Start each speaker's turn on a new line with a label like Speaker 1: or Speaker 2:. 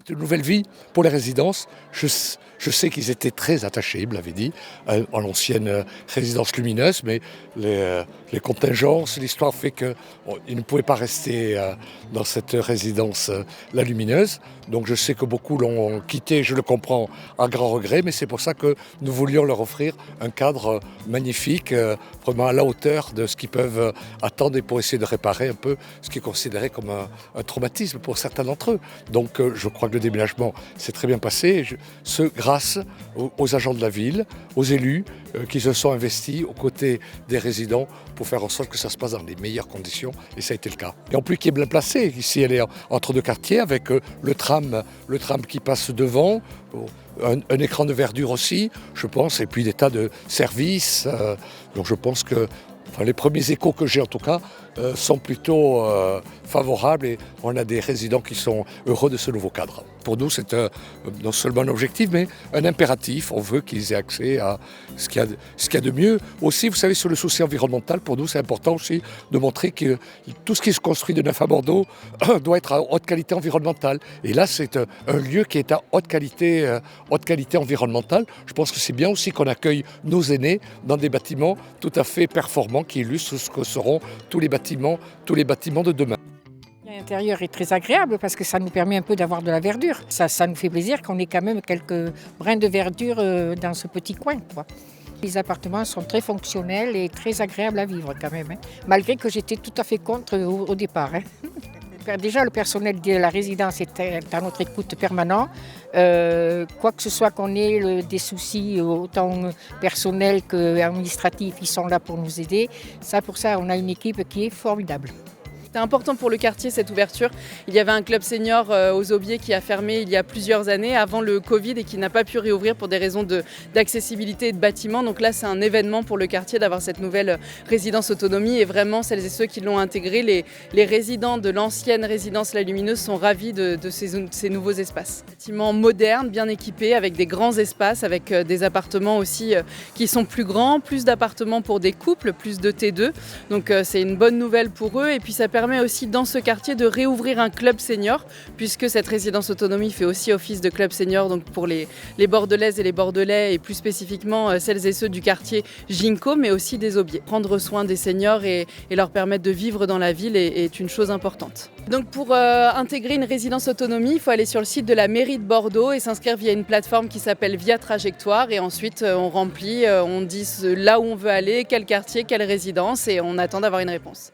Speaker 1: Une nouvelle vie pour les résidences. Je sais qu'ils étaient très attachés, ils me l'avaient dit, à l'ancienne résidence lumineuse, mais les contingences, l'histoire fait qu'ils ne pouvaient pas rester dans cette résidence la lumineuse. Donc je sais que beaucoup l'ont quitté, je le comprends, à grand regret, mais c'est pour ça que nous voulions leur offrir un cadre magnifique, vraiment à la hauteur de ce qu'ils peuvent attendre et pour essayer de réparer un peu ce qui est considéré comme un traumatisme pour certains d'entre eux. Donc je crois que le déménagement s'est très bien passé, grâce aux agents de la ville, aux élus qui se sont investis aux côtés des résidents pour faire en sorte que ça se passe dans les meilleures conditions, et ça a été le cas. Et en plus qui est bien placé, ici elle est entre deux quartiers avec le tram qui passe devant, un écran de verdure aussi, je pense, et puis des tas de services. Donc je pense que les premiers échos que j'ai en tout cas sont plutôt favorables et on a des résidents qui sont heureux de ce nouveau cadre. Pour nous, c'est non seulement un objectif, mais un impératif. On veut qu'ils aient accès à ce qu'il y a de mieux. Aussi, vous savez, sur le souci environnemental, pour nous, c'est important aussi de montrer que tout ce qui se construit de neuf à Bordeaux doit être à haute qualité environnementale. Et là, c'est un lieu qui est à haute qualité environnementale. Je pense que c'est bien aussi qu'on accueille nos aînés dans des bâtiments tout à fait performants qui illustrent ce que seront tous les bâtiments de demain.
Speaker 2: L'intérieur est très agréable parce que ça nous permet un peu d'avoir de la verdure. Ça nous fait plaisir qu'on ait quand même quelques brins de verdure dans ce petit coin, quoi. Les appartements sont très fonctionnels et très agréables à vivre quand même, malgré que j'étais tout à fait contre au départ. Déjà, le personnel de la résidence est à notre écoute permanent. Quoi que ce soit qu'on ait des soucis, autant personnels qu'administratifs, ils sont là pour nous aider. Pour ça, on a une équipe qui est formidable.
Speaker 3: C'était important pour le quartier cette ouverture. Il y avait un club senior aux Aubiers qui a fermé il y a plusieurs années avant le Covid et qui n'a pas pu réouvrir pour des raisons d'accessibilité et de bâtiment. Donc là, c'est un événement pour le quartier d'avoir cette nouvelle résidence autonomie et vraiment celles et ceux qui l'ont intégrée, les résidents de l'ancienne résidence La Lumineuse sont ravis de ces nouveaux espaces. Bâtiments modernes, bien équipés, avec des grands espaces, avec des appartements aussi qui sont plus grands, plus d'appartements pour des couples, plus de T2. Donc c'est une bonne nouvelle pour eux et puis ça permet aussi dans ce quartier de réouvrir un club senior puisque cette résidence autonomie fait aussi office de club senior donc pour les Bordelaises et les Bordelais et plus spécifiquement celles et ceux du quartier Ginko mais aussi des Aubiers. Prendre soin des seniors et leur permettre de vivre dans la ville est une chose importante. Donc pour intégrer une résidence autonomie, il faut aller sur le site de la mairie de Bordeaux et s'inscrire via une plateforme qui s'appelle Via Trajectoire et ensuite on remplit, on dit là où on veut aller, quel quartier, quelle résidence et on attend d'avoir une réponse.